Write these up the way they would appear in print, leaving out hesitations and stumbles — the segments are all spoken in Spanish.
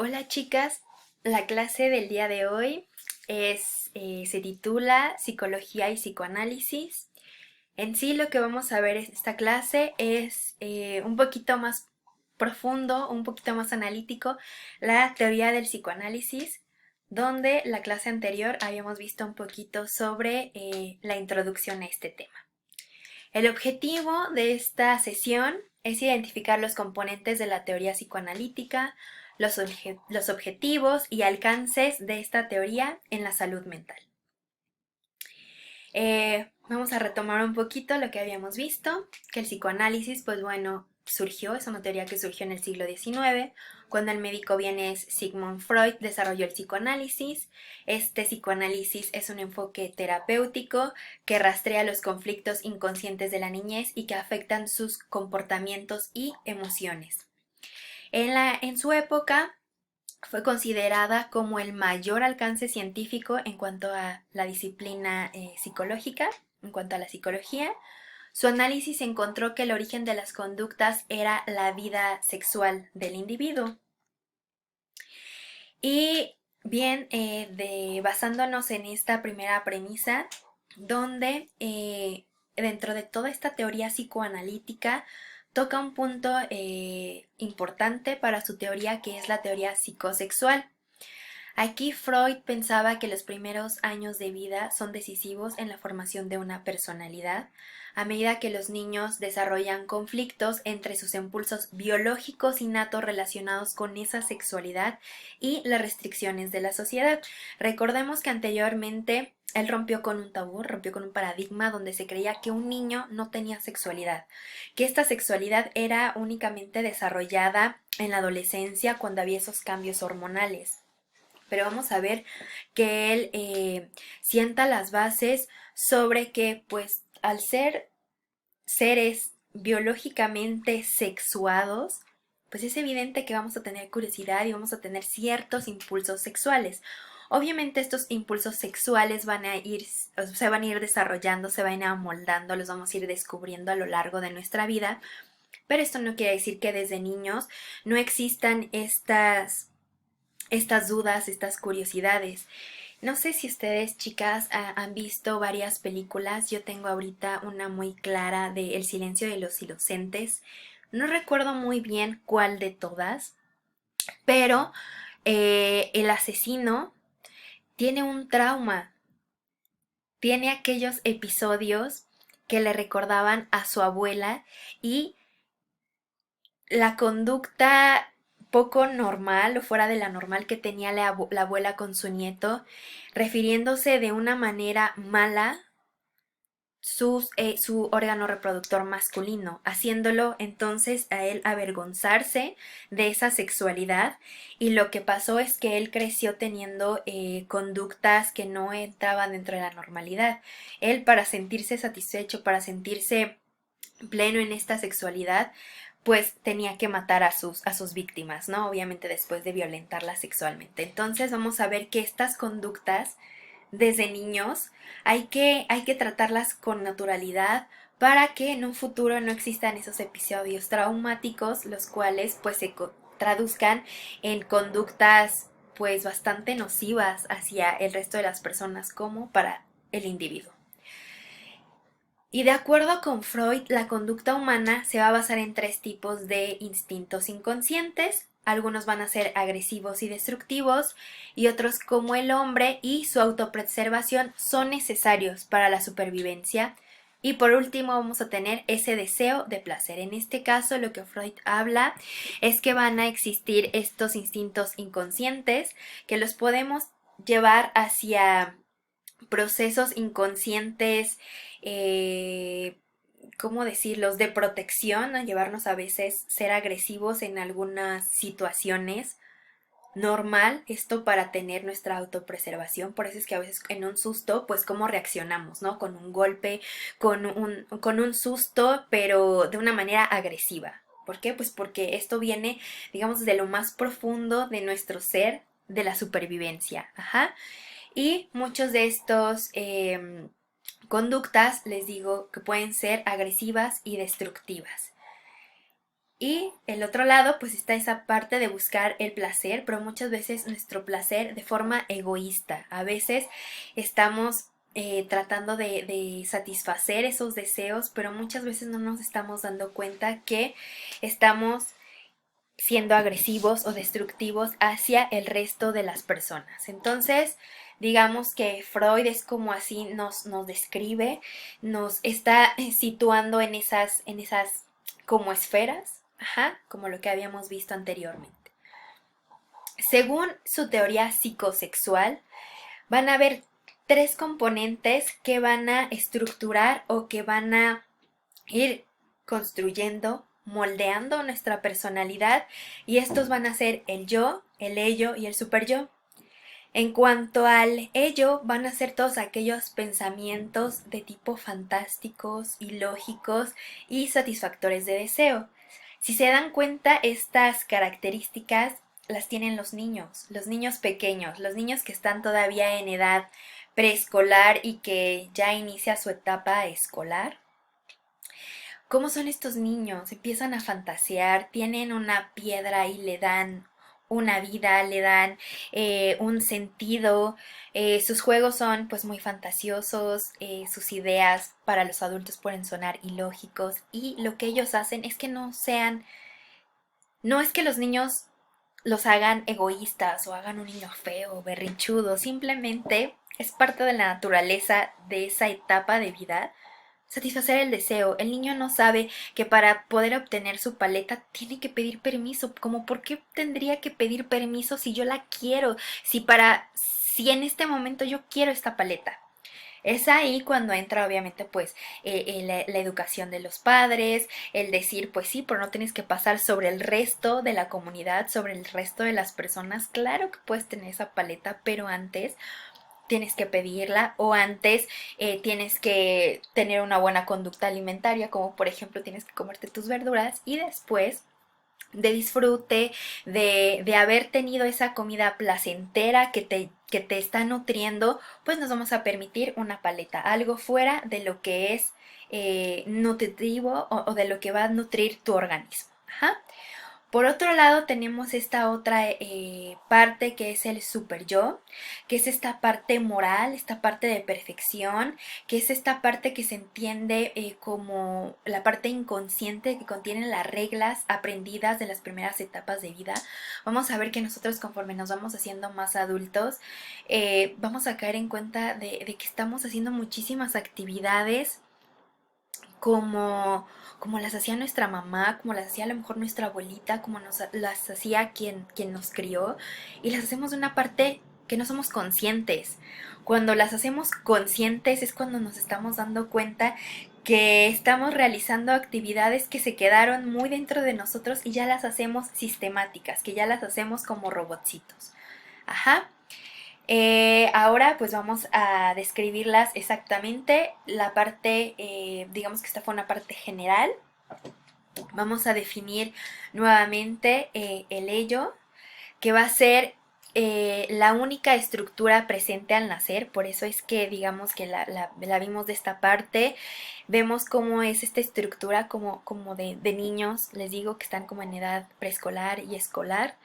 Hola chicas, la clase del día de hoy se titula Psicología y Psicoanálisis. En sí lo que vamos a ver en esta clase es un poquito más profundo, un poquito más analítico, la teoría del psicoanálisis, donde la clase anterior habíamos visto un poquito sobre la introducción a este tema. El objetivo de esta sesión es identificar los componentes de la teoría psicoanalítica, los objetivos y alcances de esta teoría en la salud mental. Vamos a retomar un poquito lo que habíamos visto, que el psicoanálisis, pues bueno, es una teoría que surgió en el siglo XIX, cuando el médico vienes Sigmund Freud desarrolló el psicoanálisis. Este psicoanálisis es un enfoque terapéutico que rastrea los conflictos inconscientes de la niñez y que afectan sus comportamientos y emociones. En su época, fue considerada como el mayor alcance científico en cuanto a la disciplina psicológica, en cuanto a la psicología. Su análisis encontró que el origen de las conductas era la vida sexual del individuo. Y bien, basándonos en esta primera premisa, donde dentro de toda esta teoría psicoanalítica toca un punto importante para su teoría, que es la teoría psicosexual. Aquí Freud pensaba que los primeros años de vida son decisivos en la formación de una personalidad, a medida que los niños desarrollan conflictos entre sus impulsos biológicos innatos relacionados con esa sexualidad y las restricciones de la sociedad. Recordemos que anteriormente él rompió con un tabú, rompió con un paradigma donde se creía que un niño no tenía sexualidad, que esta sexualidad era únicamente desarrollada en la adolescencia cuando había esos cambios hormonales. Pero vamos a ver que él sienta las bases sobre que, pues, al ser seres biológicamente sexuados, pues es evidente que vamos a tener curiosidad y vamos a tener ciertos impulsos sexuales. Obviamente estos impulsos sexuales se van a ir desarrollando, se van a ir amoldando, los vamos a ir descubriendo a lo largo de nuestra vida, pero esto no quiere decir que desde niños no existan estas dudas, estas curiosidades. No sé si ustedes, chicas, han visto varias películas. Yo tengo ahorita una muy clara de El silencio de los inocentes. No recuerdo muy bien cuál de todas, pero el asesino tiene un trauma, tiene aquellos episodios que le recordaban a su abuela y la conducta poco normal o fuera de la normal que tenía la abuela con su nieto, refiriéndose de una manera mala su órgano reproductor masculino, haciéndolo entonces a él avergonzarse de esa sexualidad. Y lo que pasó es que él creció teniendo conductas que no entraban dentro de la normalidad. Él, para sentirse satisfecho, para sentirse pleno en esta sexualidad, pues tenía que matar a sus víctimas, ¿no? Obviamente después de violentarlas sexualmente. Entonces vamos a ver que estas conductas desde niños hay que tratarlas con naturalidad para que en un futuro no existan esos episodios traumáticos, los cuales pues traduzcan en conductas pues bastante nocivas hacia el resto de las personas como para el individuo. Y de acuerdo con Freud, la conducta humana se va a basar en tres tipos de instintos inconscientes. Algunos van a ser agresivos y destructivos, y otros, como el hombre y su autopreservación, son necesarios para la supervivencia. Y por último vamos a tener ese deseo de placer. En este caso lo que Freud habla es que van a existir estos instintos inconscientes que los podemos llevar hacia procesos inconscientes, eh, ¿cómo decirlos?, de protección, a llevarnos a veces ser agresivos en algunas situaciones. Normal esto para tener nuestra autopreservación, por eso es que a veces en un susto, pues cómo reaccionamos, ¿no? Con un golpe, con un susto, pero de una manera agresiva. ¿Por qué? Pues porque esto viene, digamos, de lo más profundo de nuestro ser, de la supervivencia. Ajá. Y muchos de estos conductas, les digo, que pueden ser agresivas y destructivas. Y el otro lado, pues está esa parte de buscar el placer, pero muchas veces nuestro placer de forma egoísta. A veces estamos tratando de satisfacer esos deseos, pero muchas veces no nos estamos dando cuenta que estamos siendo agresivos o destructivos hacia el resto de las personas. Entonces, digamos que Freud es como así nos describe, nos está situando en esas como esferas, ajá, como lo que habíamos visto anteriormente. Según su teoría psicosexual, van a haber tres componentes que van a estructurar o que van a ir construyendo, moldeando nuestra personalidad, y estos van a ser el yo, el ello y el super yo. En cuanto al ello, van a ser todos aquellos pensamientos de tipo fantásticos, ilógicos y satisfactores de deseo. Si se dan cuenta, estas características las tienen los niños pequeños, los niños que están todavía en edad preescolar y que ya inicia su etapa escolar. ¿Cómo son estos niños? Empiezan a fantasear, tienen una piedra y le dan una vida, le dan un sentido. Sus juegos son pues muy fantasiosos, sus ideas para los adultos pueden sonar ilógicos, y lo que ellos hacen es que no es que los niños los hagan egoístas o hagan un niño feo o berrinchudo, simplemente es parte de la naturaleza de esa etapa de vida satisfacer el deseo. El niño no sabe que para poder obtener su paleta tiene que pedir permiso. Como por qué tendría que pedir permiso si yo la quiero, si en este momento yo quiero esta paleta. Es ahí cuando entra obviamente pues la educación de los padres, el decir pues sí, pero no tienes que pasar sobre el resto de la comunidad, sobre el resto de las personas. Claro que puedes tener esa paleta, pero antes tienes que pedirla, o antes tienes que tener una buena conducta alimentaria, como por ejemplo tienes que comerte tus verduras, y después de disfrute, de haber tenido esa comida placentera que te está nutriendo, pues nos vamos a permitir una paleta, algo fuera de lo que es nutritivo o de lo que va a nutrir tu organismo. Ajá. Por otro lado, tenemos esta otra parte que es el super yo, que es esta parte moral, esta parte de perfección, que es esta parte que se entiende como la parte inconsciente que contiene las reglas aprendidas de las primeras etapas de vida. Vamos a ver que nosotros, conforme nos vamos haciendo más adultos, vamos a caer en cuenta de que estamos haciendo muchísimas actividades como, como las hacía nuestra mamá, como las hacía a lo mejor nuestra abuelita, como las hacía quien nos crió, y las hacemos de una parte que no somos conscientes. Cuando las hacemos conscientes es cuando nos estamos dando cuenta que estamos realizando actividades que se quedaron muy dentro de nosotros y ya las hacemos sistemáticas, que ya las hacemos como robotcitos. Ajá. Ahora pues vamos a describirlas exactamente. La parte, digamos que esta fue una parte general. Vamos a definir nuevamente el ello, que va a ser la única estructura presente al nacer. Por eso es que digamos que la vimos de esta parte. Vemos cómo es esta estructura como de niños, les digo que están como en edad preescolar y escolar.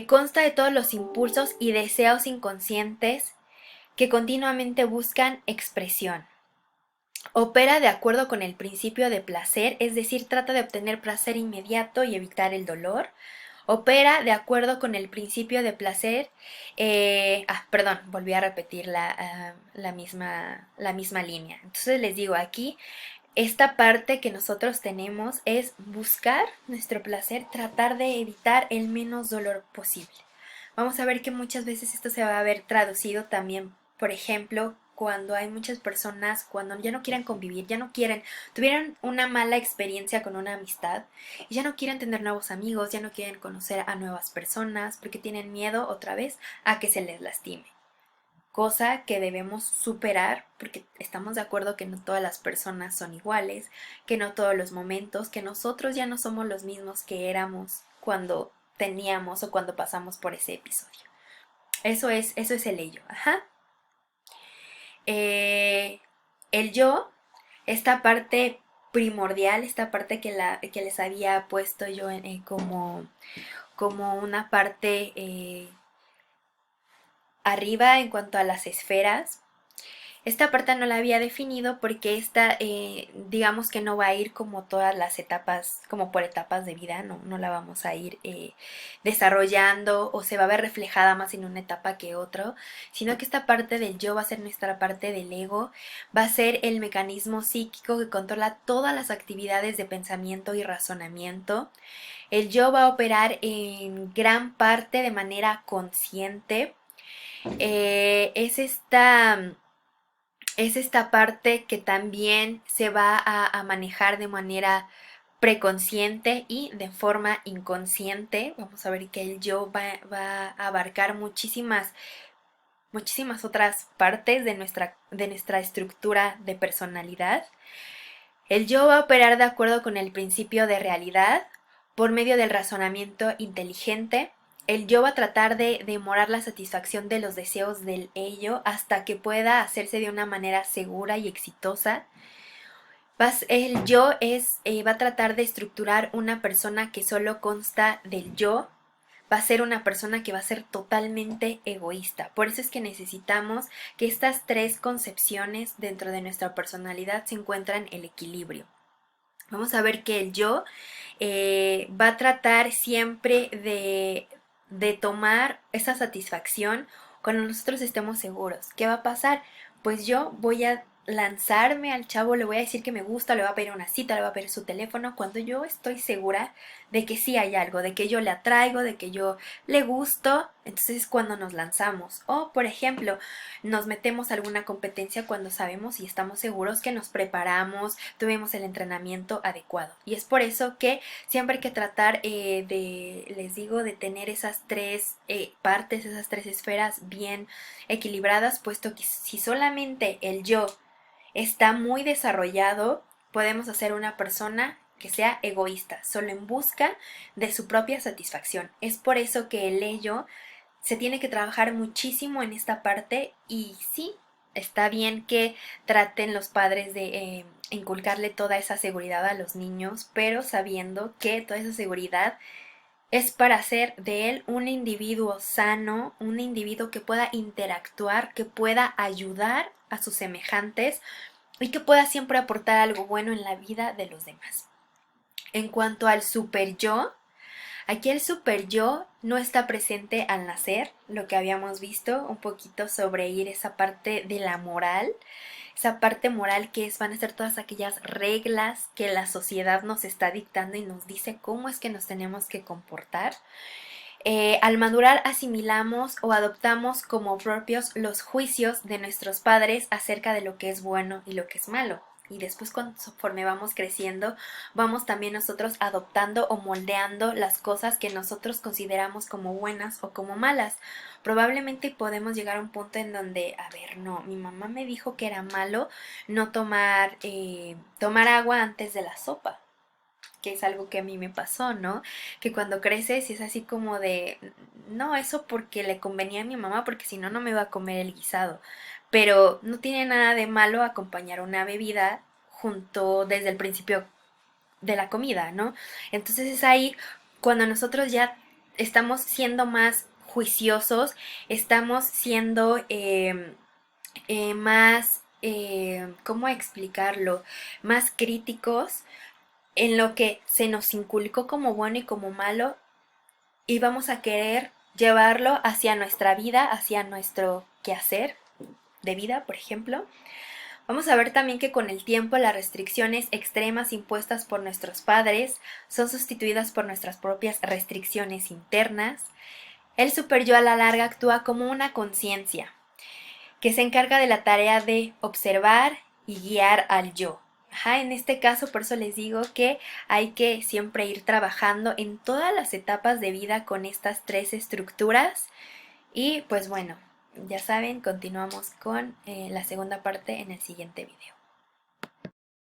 Consta de todos los impulsos y deseos inconscientes que continuamente buscan expresión. Opera de acuerdo con el principio de placer, es decir, trata de obtener placer inmediato y evitar el dolor. Opera de acuerdo con el principio de placer. Perdón, volví a repetir la misma línea. Entonces les digo aquí, esta parte que nosotros tenemos es buscar nuestro placer, tratar de evitar el menos dolor posible. Vamos a ver que muchas veces esto se va a ver traducido también, por ejemplo, cuando hay muchas personas, cuando ya no quieren convivir, ya no quieren, tuvieron una mala experiencia con una amistad y ya no quieren tener nuevos amigos, ya no quieren conocer a nuevas personas porque tienen miedo otra vez a que se les lastime. Cosa que debemos superar porque estamos de acuerdo que no todas las personas son iguales, que no todos los momentos, que nosotros ya no somos los mismos que éramos cuando teníamos o cuando pasamos por ese episodio. Eso es el ello. Ajá. Eh, el yo, esta parte primordial, esta parte que les había puesto yo como una parte arriba en cuanto a las esferas. Esta parte no la había definido porque esta, digamos que no va a ir como todas las etapas, como por etapas de vida, no la vamos a ir desarrollando o se va a ver reflejada más en una etapa que otro, sino que esta parte del yo va a ser nuestra parte del ego, va a ser el mecanismo psíquico que controla todas las actividades de pensamiento y razonamiento. El yo va a operar en gran parte de manera consciente. Es esta parte que también se va a manejar de manera preconsciente y de forma inconsciente. Vamos a ver que el yo va a abarcar muchísimas otras partes de nuestra estructura de personalidad. El yo va a operar de acuerdo con el principio de realidad por medio del razonamiento inteligente. El yo va a tratar de demorar la satisfacción de los deseos del ello hasta que pueda hacerse de una manera segura y exitosa. El yo va a tratar de estructurar una persona que solo consta del yo. Va a ser una persona que va a ser totalmente egoísta. Por eso es que necesitamos que estas tres concepciones dentro de nuestra personalidad se encuentran en el equilibrio. Vamos a ver que el yo va a tratar siempre de tomar esa satisfacción cuando nosotros estemos seguros. ¿Qué va a pasar? Pues yo voy a lanzarme al chavo, le voy a decir que me gusta, le voy a pedir una cita, le voy a pedir su teléfono, cuando yo estoy segura de que sí hay algo, de que yo le atraigo, de que yo le gusto, entonces es cuando nos lanzamos. O, por ejemplo, nos metemos a alguna competencia cuando sabemos y estamos seguros que nos preparamos, tuvimos el entrenamiento adecuado. Y es por eso que siempre hay que tratar les digo, de tener esas tres partes, esas tres esferas bien equilibradas, puesto que si solamente el yo está muy desarrollado, podemos hacer una persona que sea egoísta, solo en busca de su propia satisfacción. Es por eso que el ello se tiene que trabajar muchísimo en esta parte y sí, está bien que traten los padres de inculcarle toda esa seguridad a los niños, pero sabiendo que toda esa seguridad es para hacer de él un individuo sano, un individuo que pueda interactuar, que pueda ayudar a sus semejantes y que pueda siempre aportar algo bueno en la vida de los demás. En cuanto al super yo, aquí el super yo no está presente al nacer, lo que habíamos visto un poquito sobre ir esa parte de la moral, esa parte moral que van a ser todas aquellas reglas que la sociedad nos está dictando y nos dice cómo es que nos tenemos que comportar. Al madurar asimilamos o adoptamos como propios los juicios de nuestros padres acerca de lo que es bueno y lo que es malo. Y después conforme vamos creciendo, vamos también nosotros adoptando o moldeando las cosas que nosotros consideramos como buenas o como malas. Probablemente podemos llegar a un punto en donde, a ver, no, mi mamá me dijo que era malo no tomar agua antes de la sopa, que es algo que a mí me pasó, ¿no? Que cuando creces es así como de, no, eso porque le convenía a mi mamá, porque si no, no me iba a comer el guisado. Pero no tiene nada de malo acompañar una bebida junto desde el principio de la comida, ¿no? Entonces es ahí cuando nosotros ya estamos siendo más juiciosos, estamos siendo más, ¿cómo explicarlo? Más críticos en lo que se nos inculcó como bueno y como malo y vamos a querer llevarlo hacia nuestra vida, hacia nuestro quehacer de vida, por ejemplo. Vamos a ver también que con el tiempo las restricciones extremas impuestas por nuestros padres son sustituidas por nuestras propias restricciones internas. El super yo a la larga actúa como una conciencia que se encarga de la tarea de observar y guiar al yo. Ajá, en este caso, por eso les digo que hay que siempre ir trabajando en todas las etapas de vida con estas tres estructuras. Y pues bueno, ya saben, continuamos con la segunda parte en el siguiente video.